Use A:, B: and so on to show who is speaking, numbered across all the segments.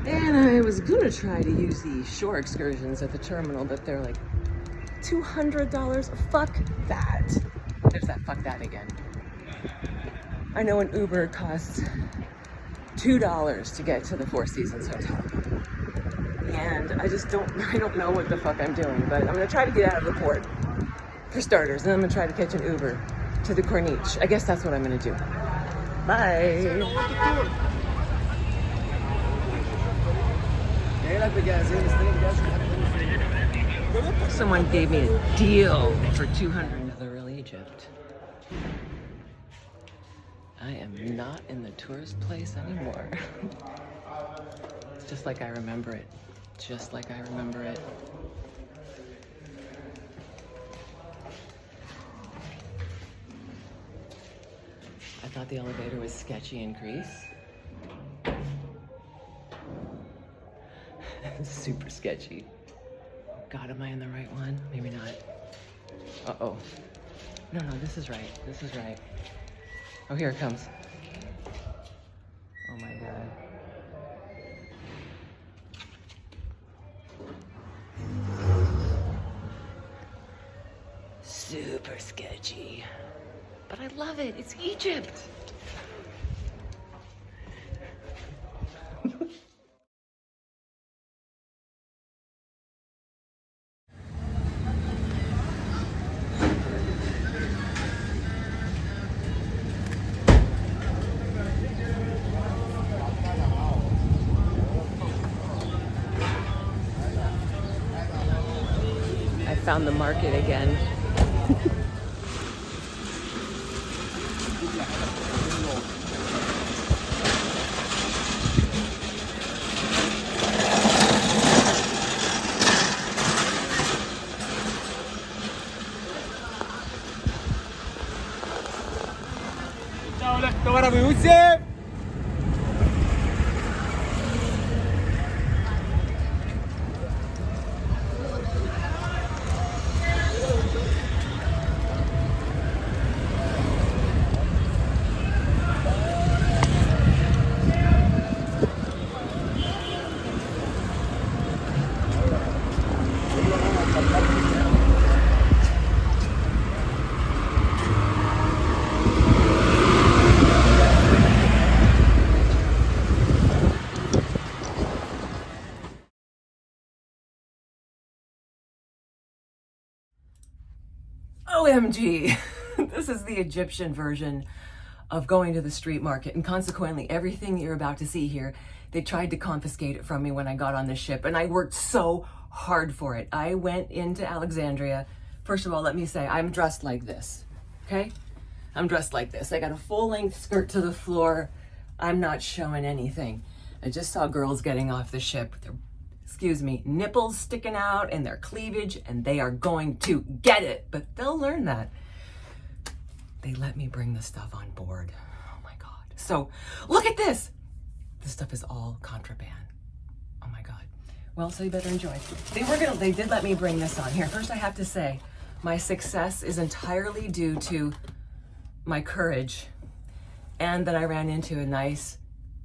A: And I was gonna try to use the shore excursions at the terminal, but they're like $200. Fuck that. There's that fuck that again. I know an Uber costs $2 to get to the Four Seasons Hotel. And I don't know what the fuck I'm doing, but I'm gonna try to get out of the port for starters, and I'm gonna try to catch an Uber to the Corniche. I guess that's what I'm gonna do. Bye. Someone gave me a deal for $200 to the real Egypt. I am not in the tourist place anymore. It's just like I remember it. Just like I remember it. I thought the elevator was sketchy in Greece. Super sketchy. God, am I in the right one? Maybe not. Uh-oh. No, this is right. This is right. Oh, here it comes. Oh my God. Super sketchy. But I love it. It's Egypt. I found the market again. OMG, this is the Egyptian version of going to the street market, and consequently everything you're about to see here, they tried to confiscate it from me when I got on the ship, and I worked so hard for it. I went into Alexandria. First of all, let me say, I'm dressed like this, okay? I'm dressed like this. I got a full-length skirt to the floor. I'm not showing anything. I just saw girls getting off the ship with their, excuse me, nipples sticking out and their cleavage, and they are going to get it, but they'll learn that. They let me bring the stuff on board. Oh my God. So look at this. This stuff is all contraband. Oh my God. Well, so you better enjoy. They did let me bring this on. Here, first I have to say, my success is entirely due to my courage, and that I ran into a nice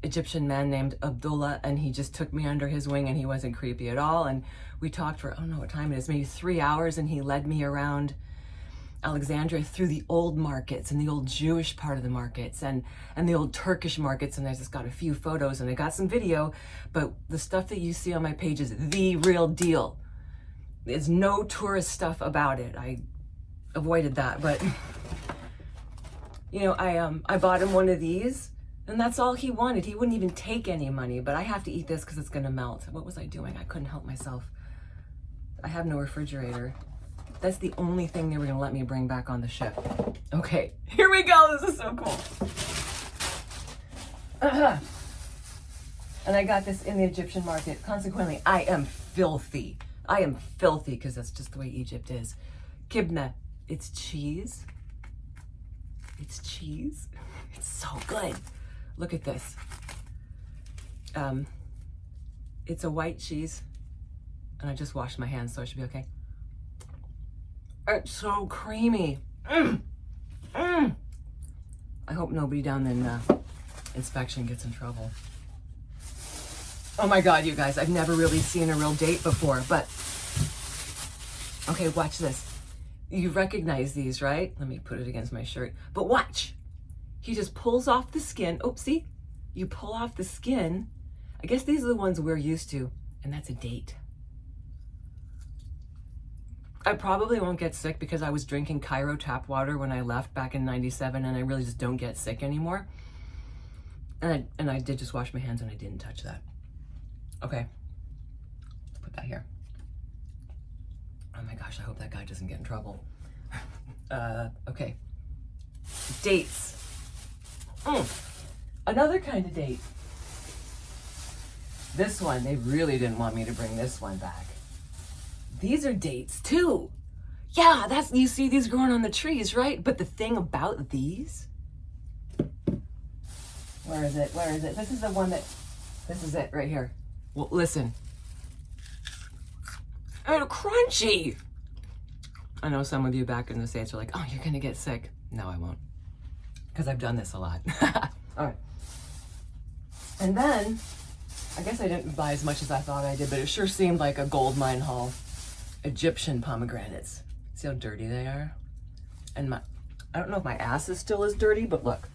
A: Egyptian man named Abdullah, and he just took me under his wing, and he wasn't creepy at all. And we talked for, I don't know what time it is, maybe 3 hours, and he led me around Alexandria through the old markets and the old Jewish part of the markets and the old Turkish markets. And I just got a few photos and I got some video, but the stuff that you see on my page is the real deal. There's no tourist stuff about it. I avoided that, but you know, I bought him one of these, and that's all he wanted. He wouldn't even take any money, but I have to eat this because it's gonna melt. What was I doing? I couldn't help myself. I have no refrigerator. That's the only thing they were gonna let me bring back on the ship. Okay, here we go. This is so cool. And I got this in the Egyptian market. Consequently, I am filthy. I am filthy because that's just the way Egypt is. Kibna, it's cheese. It's cheese. It's so good. Look at this. It's a white cheese, and I just washed my hands, so it should be okay. It's so creamy. I hope nobody down in inspection gets in trouble. Oh my God, you guys, I've never really seen a real date before, but okay, watch this. You recognize these, right? Let me put it against my shirt, but watch. He just pulls off the skin. Oh, see? You pull off the skin. I guess these are the ones we're used to, and that's a date. I probably won't get sick because I was drinking Cairo tap water when I left back in '97, and I really just don't get sick anymore. And I did just wash my hands and I didn't touch that. Okay, let's put that here. Oh my gosh, I hope that guy doesn't get in trouble. Okay, dates. Another kind of date. This one, they really didn't want me to bring this one back. These are dates too. Yeah, that's, you see these growing on the trees, right? But the thing about these, where is it? Where is it? This is the one that, this is it right here. Well, listen. And crunchy. I know some of you back in the States are like, oh, you're gonna get sick. No, I won't. Because I've done this a lot. All right. And then, I guess I didn't buy as much as I thought I did, but it sure seemed like a gold mine haul. Egyptian pomegranates. See how dirty they are? And I don't know if my ass is still as dirty, but look,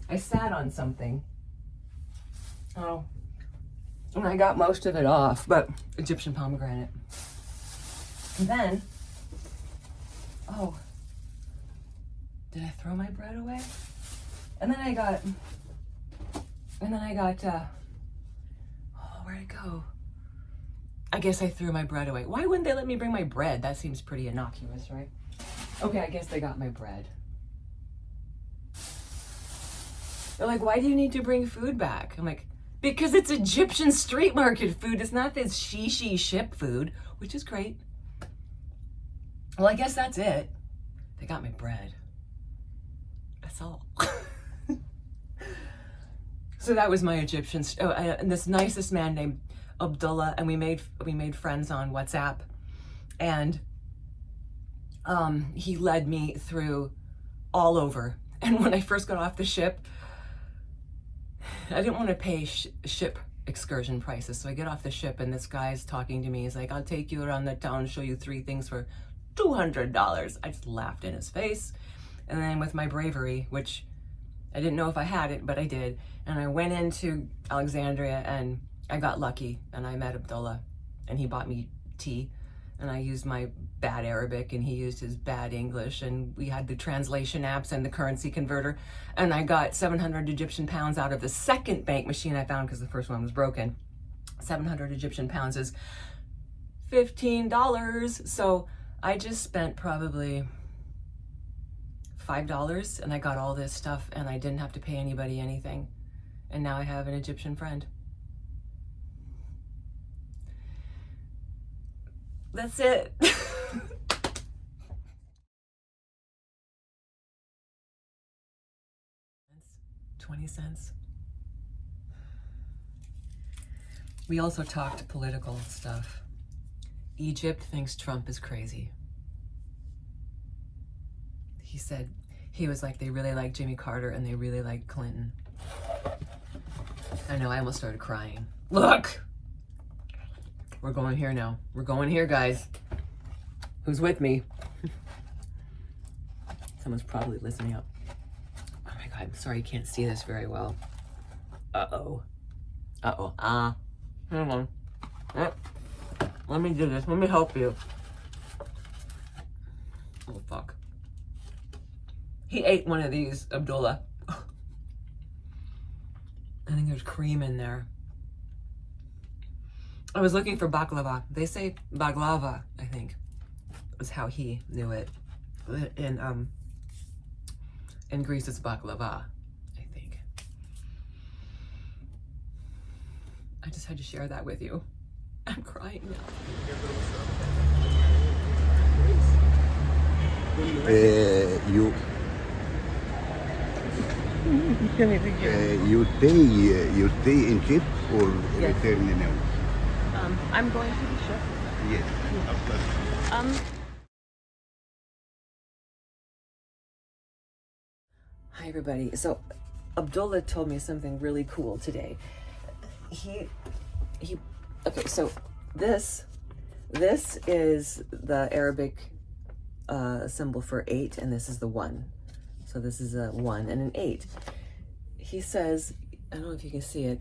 A: I sat on something. Oh, and I got most of it off, but Egyptian pomegranate. And then, oh, did I throw my bread away? And then I got, oh, where'd it go? I guess I threw my bread away. Why wouldn't they let me bring my bread? That seems pretty innocuous, right? Okay, I guess they got my bread. They're like, why do you need to bring food back? I'm like, because it's Egyptian street market food. It's not this shishi ship food, which is great. Well, I guess that's it. They got my bread. That's all. So that was my Egyptian, and this nicest man named Abdullah, and we made friends on WhatsApp, and he led me through all over. And when I first got off the ship, I didn't want to pay ship excursion prices, so I get off the ship and this guy's talking to me. He's like, I'll take you around the town, show you 3 things for $200. I just laughed in his face. And then with my bravery, which I didn't know if I had it, but I did, and I went into Alexandria and I got lucky and I met Abdullah and he bought me tea, and I used my bad Arabic and he used his bad English, and we had the translation apps and the currency converter, and I got 700 Egyptian pounds out of the second bank machine I found because the first one was broken. 700 Egyptian pounds is $15. So I just spent probably $5 and I got all this stuff and I didn't have to pay anybody anything. And now I have an Egyptian friend. That's it. 20 cents. We also talked political stuff. Egypt thinks Trump is crazy. He said, he was like, they really like Jimmy Carter and they really like Clinton. I know, I almost started crying. Look! We're going here now. We're going here, guys. Who's with me? Someone's probably listening up. Oh my God, I'm sorry you can't see this very well. Uh-oh. Uh-oh. Hang on. Let me do this. Let me help you. Oh, fuck. He ate one of these, Abdullah. I think there's cream in there. I was looking for baklava. They say baklava, I think, is how he knew it. In Greece, it's baklava, I think. I just had to share that with you. I'm crying now.
B: You stay in ship or
A: Yes.
B: return now?
A: I'm going to the ship.
B: Yes. After.
A: Hi everybody. So Abdullah told me something really cool today. Okay, so this is the Arabic symbol for 8, and this is the 1. So this is a 1 and an 8. He says, I don't know if you can see it,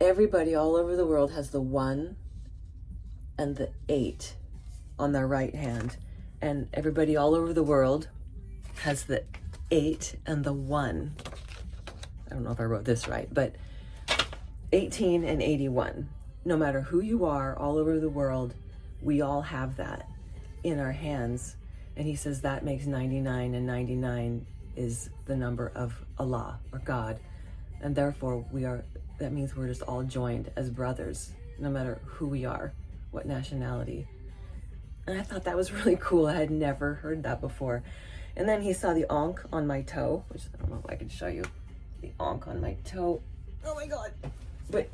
A: everybody all over the world has the 1 and the 8 on their right hand, and everybody all over the world has the 8 and the 1. I don't know if I wrote this right, but 18 and 81. No matter who you are all over the world, we all have that in our hands. And he says that makes 99, and 99 is the number of Allah or God. And therefore that means we're just all joined as brothers, no matter who we are, what nationality. And I thought that was really cool. I had never heard that before. And then he saw the ankh on my toe, which I don't know if I can show you. The ankh on my toe. Oh my God. But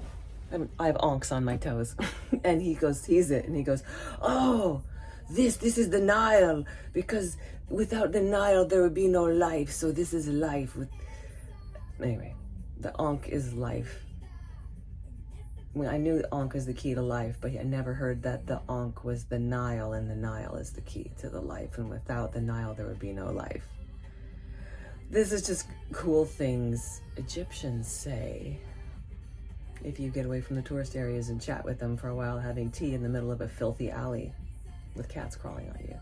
A: I have ankhs on my toes. And he goes, sees it, and he goes, oh, this is the Nile, because without the Nile there would be no life. So this is life. Anyway, the ankh is life. I knew the ankh is the key to life, but I never heard that the ankh was the Nile, and the Nile is the key to the life. And without the Nile, there would be no life. This is just cool things Egyptians say. If you get away from the tourist areas and chat with them for a while, having tea in the middle of a filthy alley with cats crawling on you.